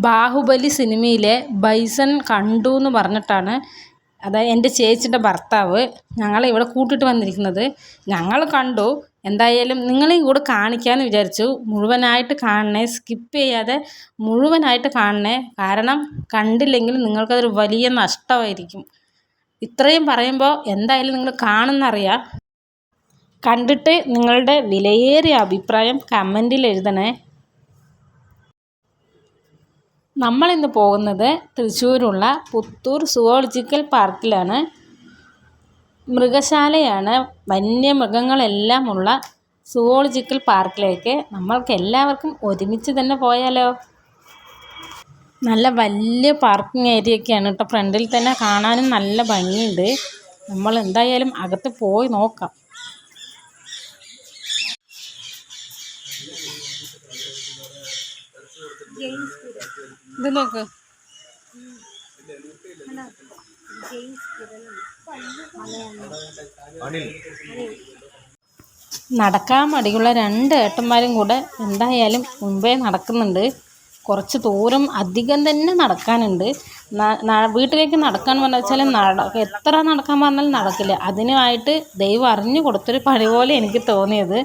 ബാഹുബലി സിനിമയിലെ ബൈസൺ കണ്ടു എന്ന് പറഞ്ഞിട്ടാണ് അതായത് എൻ്റെ ചേച്ചിയുടെ ഭർത്താവ് ഞങ്ങളെ ഇവിടെ കൂട്ടിയിട്ട് വന്നിരിക്കുന്നത്. ഞങ്ങൾ കണ്ടു. എന്തായാലും നിങ്ങളെയും കൂടെ കാണിക്കാമെന്ന് വിചാരിച്ചു. മുഴുവനായിട്ട് കാണണേ, സ്കിപ്പ് ചെയ്യാതെ മുഴുവനായിട്ട് കാണണേ. കാരണം കണ്ടില്ലെങ്കിൽ നിങ്ങൾക്കതൊരു വലിയ നഷ്ടമായിരിക്കും. ഇത്രയും പറയുമ്പോൾ എന്തായാലും നിങ്ങൾ കാണുന്നറിയാം. കണ്ടിട്ട് നിങ്ങളുടെ വിലയേറിയ അഭിപ്രായം കമൻറ്റിൽ എഴുതണേ. നമ്മളിന്ന് പോകുന്നത് തൃശ്ശൂരുള്ള പുത്തൂർ സുവോളജിക്കൽ പാർക്കിലാണ്. മൃഗശാലയാണ്. വന്യമൃഗങ്ങളെല്ലാം ഉള്ള സുവോളജിക്കൽ പാർക്കിലേക്ക് നമ്മൾക്ക് എല്ലാവർക്കും ഒരുമിച്ച് തന്നെ പോയാലോ? നല്ല വലിയ പാർക്കിംഗ് ഏരിയയൊക്കെയാണ് കേട്ടോ. ഫ്രണ്ടിൽ തന്നെ കാണാനും നല്ല ഭംഗിയുണ്ട്. നമ്മൾ എന്തായാലും അകത്ത് പോയി നോക്കാം. ഇത് നോക്ക്. നടക്കാൻ മടിയുള്ള രണ്ട് ഏട്ടന്മാരും കൂടെ എന്തായാലും മുമ്പേ നടക്കുന്നുണ്ട്. കുറച്ച് ദൂരം അധികം തന്നെ നടക്കാനുണ്ട്. വീട്ടിലേക്ക് നടക്കാൻ പറഞ്ഞാൽ എത്ര നടക്കാൻ പറഞ്ഞാലും നടക്കില്ല. അതിനായിട്ട് ദൈവം അറിഞ്ഞു കൊടുത്തൊരു പണി പോലെ എനിക്ക് തോന്നിയത്.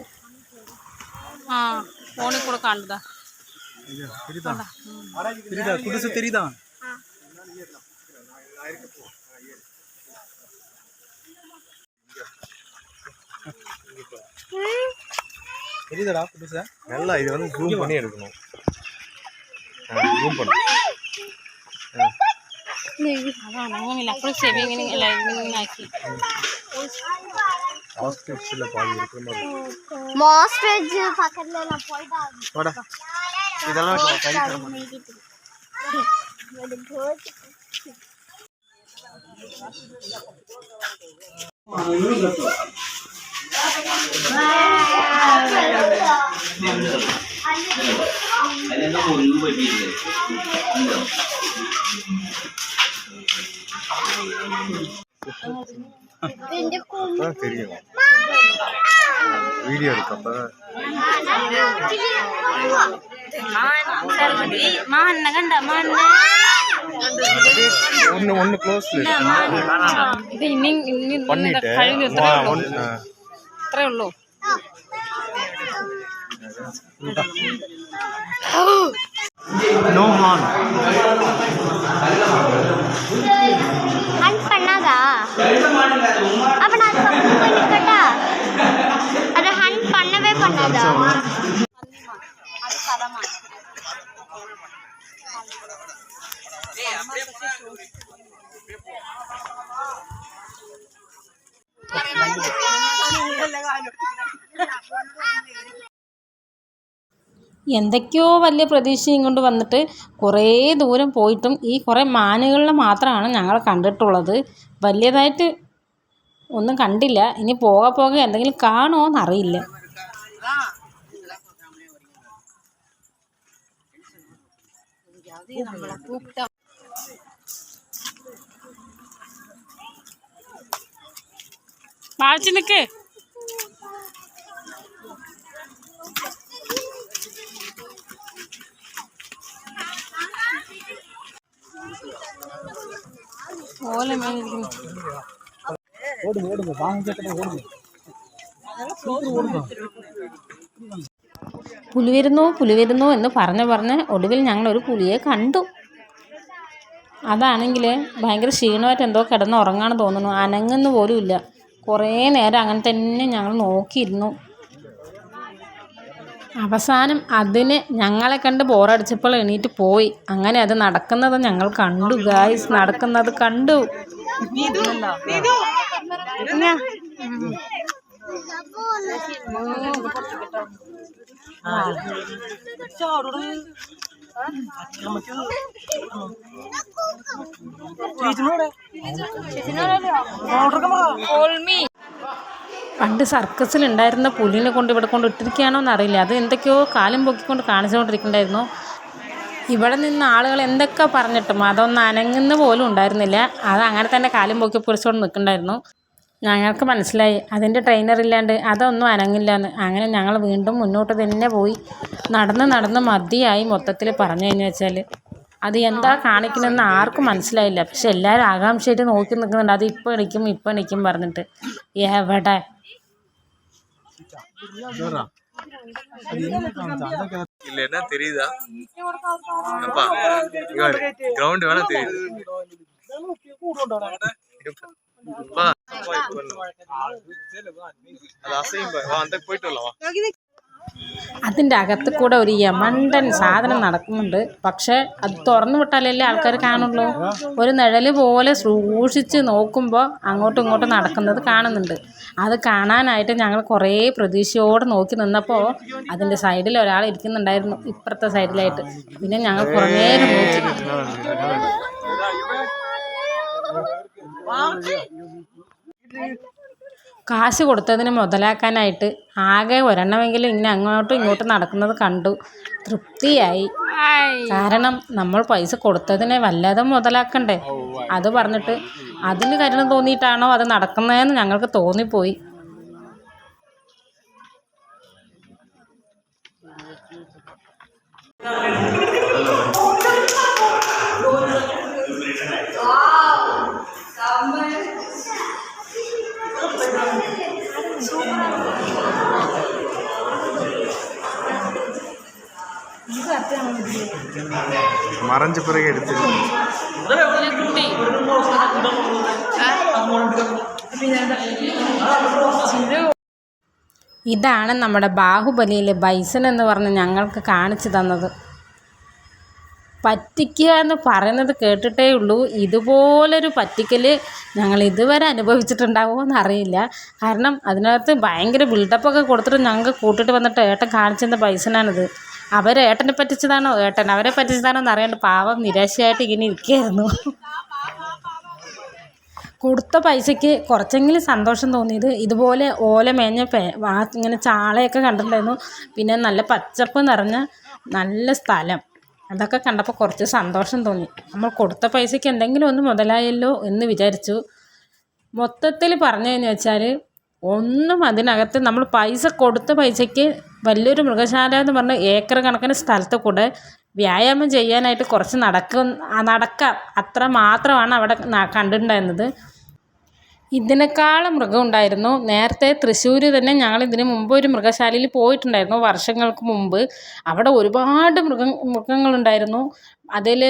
ഫോണിൽ കൂടെ കണ്ടതാ. நல்லா இது வந்து ஜூம் பண்ணி எடுக்கணும். ஜூம் பண்ணு. അതാണ് അങ്ങനെയില്ല. അപ്പോൾ ചെവി ഇങ്ങനെ ആക്കി ஆஸ்ட்ரிச்ல பாதி இருக்கிற மாதிரி. மாஸ்ட்ரிச் பக்கத்துல நான் போய்டா. போடா. இதெல்லாம் கை தர மாட்டேன். தெரியும். வீடியோ எடுக்கப்ப ஒன்னு க்ளோஸ்ல பண்ணிட்டு ഇത്രേ ഉള്ളൂ. நோ ஹார்ன் ஹண்ட் பண்ணாதா? அப்ப நான் போய் நிக்கட்டா? அத ஹண்ட் பண்ணவே பண்ணாதா? அது கலமா. എന്തൊക്കെയോ വലിയ പ്രതീക്ഷയും കൊണ്ട് വന്നിട്ട് കുറേ ദൂരം പോയിട്ടും ഈ കുറേ മാനുകളിനെ മാത്രമാണ് ഞങ്ങൾ കണ്ടിട്ടുള്ളത്. വലിയതായിട്ട് ഒന്നും കണ്ടില്ല. ഇനി പോകെ പോകെ എന്തെങ്കിലും കാണുമോ എന്നറിയില്ല. വായിച്ചു നിൽക്ക്. ഓല മേലിരിക്കുന്നു. പുലി വരുന്നു എന്ന് പറഞ്ഞ് ഒടുവിൽ ഞങ്ങളൊരു പുലിയെ കണ്ടു. അതാണെങ്കിൽ ഭയങ്കര ക്ഷീണമായിട്ട് എന്തോ കിടന്ന് ഉറങ്ങാണെന്ന് തോന്നുന്നു. അനങ്ങുന്നു പോലും ഇല്ല. കുറേ നേരം അങ്ങനെ തന്നെ ഞങ്ങൾ നോക്കിയിരുന്നു. അവസാനം അതിന് ഞങ്ങളെ കണ്ട് ബോറടിച്ചപ്പോൾ എണീറ്റ് പോയി. അങ്ങനെ അത് നടക്കുന്നത് ഞങ്ങൾ കണ്ടു ഗായ്സ്. നടക്കുന്നത് കണ്ടു. പണ്ട് സർക്കസിലുണ്ടായിരുന്ന പുലിനെ കൊണ്ട് ഇവിടെ കൊണ്ട് ഇട്ടിരിക്കുകയാണോ എന്നറിയില്ല. അത് എന്തൊക്കെയോ കാലം പൊക്കിക്കൊണ്ട് കാണിച്ചുകൊണ്ടിരിക്കണ്ടായിരുന്നു. ഇവിടെ നിന്ന് ആളുകൾ എന്തൊക്കെ പറഞ്ഞിട്ടും അതൊന്നും അനങ്ങുന്ന പോലും ഉണ്ടായിരുന്നില്ല. അത് അങ്ങനെ തന്നെ കാലം പൊക്കി പിടിച്ചുകൊണ്ട് നിൽക്കണ്ടായിരുന്നു. ഞങ്ങൾക്ക് മനസ്സിലായി അതിൻ്റെ ട്രെയിനർ ഇല്ലാണ്ട് അതൊന്നും അനങ്ങില്ല എന്ന്. അങ്ങനെ ഞങ്ങൾ വീണ്ടും മുന്നോട്ട് തന്നെ പോയി. നടന്ന് മതിയായി മൊത്തത്തിൽ പറഞ്ഞു കഴിഞ്ഞു വെച്ചാൽ. അത് എന്താ കാണിക്കണമെന്ന് ആർക്കും മനസ്സിലായില്ല. പക്ഷെ എല്ലാവരും ആകാംക്ഷയായിട്ട് നോക്കി നിൽക്കുന്നുണ്ട്. അത് ഇപ്പം എണിക്കും പറഞ്ഞിട്ട്. എവിടെ இல்லைன்னா தெரியுதா அப்பா கிரவுண்ட் வேணா தெரியுது அது அசையும் அந்த போயிட்டு வரலாம். അതിൻ്റെ അകത്ത് കൂടെ ഒരു യമണ്ടൻ സാധനം നടക്കുന്നുണ്ട്. പക്ഷേ അത് തുറന്നു വിട്ടാലല്ലേ ആൾക്കാർ കാണുള്ളൂ. ഒരു നിഴൽ പോലെ സൂക്ഷിച്ച് നോക്കുമ്പോൾ അങ്ങോട്ടും ഇങ്ങോട്ടും നടക്കുന്നത് കാണുന്നുണ്ട്. അത് കാണാനായിട്ട് ഞങ്ങൾ കുറേ പ്രതീക്ഷയോടെ നോക്കി നിന്നപ്പോൾ അതിൻ്റെ സൈഡിൽ ഒരാൾ ഇരിക്കുന്നുണ്ടായിരുന്നു, ഇപ്പുറത്തെ സൈഡിലായിട്ട്. പിന്നെ ഞങ്ങൾ കുറേ നേരം നോക്കി. കാശ് കൊടുത്തതിന് മുതലാക്കാനായിട്ട് ആകെ ഒരെണ്ണമെങ്കിലും ഇങ്ങനെ അങ്ങോട്ടും ഇങ്ങോട്ടും നടക്കുന്നത് കണ്ടു. തൃപ്തിയായി. കാരണം നമ്മൾ പൈസ കൊടുത്തതിനെ വല്ലാതെ മുതലാക്കണ്ടേ. അത് പറഞ്ഞിട്ട് അതിന് കരുണം തോന്നിയിട്ടാണോ അത് നടക്കുന്നതെന്ന് ഞങ്ങൾക്ക് തോന്നിപ്പോയി. மறைஞ்ச பிறகு எடுத்து ഇതാണ് നമ്മുടെ ബാഹുബലിയിലെ ബൈസൺ എന്ന് പറഞ്ഞ് ഞങ്ങൾക്ക് കാണിച്ചു തന്നത്. പറ്റിക്കുക എന്ന് പറയുന്നത് കേട്ടിട്ടേ ഉള്ളൂ. ഇതുപോലൊരു പറ്റിക്കൽ ഞങ്ങൾ ഇതുവരെ അനുഭവിച്ചിട്ടുണ്ടാവുമോ എന്നറിയില്ല. കാരണം അതിനകത്ത് ഭയങ്കര ബിൽഡപ്പൊക്കെ കൊടുത്തിട്ട് ഞങ്ങൾക്ക് കൂട്ടിട്ട് വന്നിട്ട് ഏട്ടൻ കാണിച്ചെന്ന ബൈസനാണിത്. ഏട്ടനെ പറ്റിച്ചതാണോ അവരെ പറ്റിച്ചതാണോ എന്നറിയാണ്ട് പാവം നിരാശയായിട്ട് ഇങ്ങനെ ഇരിക്കുകയായിരുന്നു. കൊടുത്ത പൈസയ്ക്ക് കുറച്ചെങ്കിലും സന്തോഷം തോന്നിയത്. ഇതുപോലെ ഓല മേഞ്ഞ ഇങ്ങനെ ചാളയൊക്കെ കണ്ടിട്ടുണ്ടായിരുന്നു. പിന്നെ നല്ല പച്ചപ്പ് നിറഞ്ഞ നല്ല സ്ഥലം, അതൊക്കെ കണ്ടപ്പോൾ കുറച്ച് സന്തോഷം തോന്നി. നമ്മൾ കൊടുത്ത പൈസയ്ക്ക് എന്തെങ്കിലും ഒന്ന് മുതലായല്ലോ എന്ന് വിചാരിച്ചു. മൊത്തത്തിൽ പറഞ്ഞതെന്ന് വെച്ചാൽ ഒന്നും അതിനകത്ത് നമ്മൾ പൈസ കൊടുത്ത പൈസയ്ക്ക് വലിയൊരു മൃഗശാല എന്ന് പറഞ്ഞ ഏക്കർ കണക്കിന് സ്ഥലത്ത് കൂടെ വ്യായാമം ചെയ്യാനായിട്ട് കുറച്ച് നടക്കാം അത്ര മാത്രമാണ് അവിടെ കണ്ടിട്ടുണ്ടായിരുന്നത്. ഇതിനേക്കാളും മൃഗം ഉണ്ടായിരുന്നു. നേരത്തെ തൃശ്ശൂർ തന്നെ ഞങ്ങൾ ഇതിന് മുമ്പ് ഒരു മൃഗശാലയിൽ പോയിട്ടുണ്ടായിരുന്നു, വർഷങ്ങൾക്ക് മുമ്പ്. അവിടെ ഒരുപാട് മൃഗങ്ങളുണ്ടായിരുന്നു. അതിൽ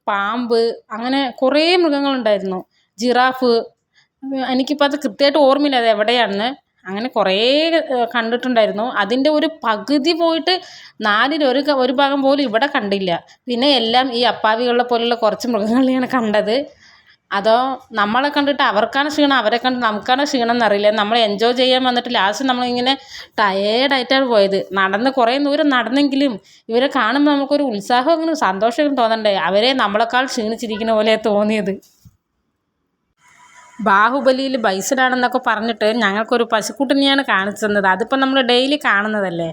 പാമ്പ്, അങ്ങനെ കുറേ മൃഗങ്ങളുണ്ടായിരുന്നു. ജിറാഫ്, എനിക്കിപ്പോൾ അത് കൃത്യമായിട്ട് ഓർമ്മയില്ല അത് എവിടെയാണെന്ന്. അങ്ങനെ കുറേ കണ്ടിട്ടുണ്ടായിരുന്നു. അതിൻ്റെ ഒരു പകുതി പോയിട്ട് ഒരു ഭാഗം പോലും ഇവിടെ കണ്ടില്ല. പിന്നെ എല്ലാം ഈ അപ്പാവികളെ പോലുള്ള കുറച്ച് മൃഗങ്ങളെയാണ് കണ്ടത്. അതോ നമ്മളെ കണ്ടിട്ട് അവർക്കാണ് ക്ഷീണം, അവരെ കണ്ട് നമുക്കാണ് ക്ഷീണം എന്നറിയില്ല. നമ്മൾ എൻജോയ് ചെയ്യാൻ വന്നിട്ട് ലാസ്റ്റ് നമ്മളിങ്ങനെ ടയേർഡായിട്ടാണ് പോയത്. കുറേ ദൂരം നടന്നെങ്കിലും ഇവരെ കാണുമ്പോൾ നമുക്കൊരു ഉത്സാഹവും സന്തോഷവും തോന്നണ്ടേ. അവരെ നമ്മളെക്കാൾ ക്ഷീണിച്ചിരിക്കുന്ന പോലെ തോന്നിയത്. ബാഹുബലിയിൽ ബൈസനാണെന്നൊക്കെ പറഞ്ഞിട്ട് ഞങ്ങൾക്കൊരു പശുക്കുട്ടിനെയാണ് കാണിച്ചു തന്നത്. അതിപ്പോൾ നമ്മൾ ഡെയിലി കാണുന്നതല്ലേ.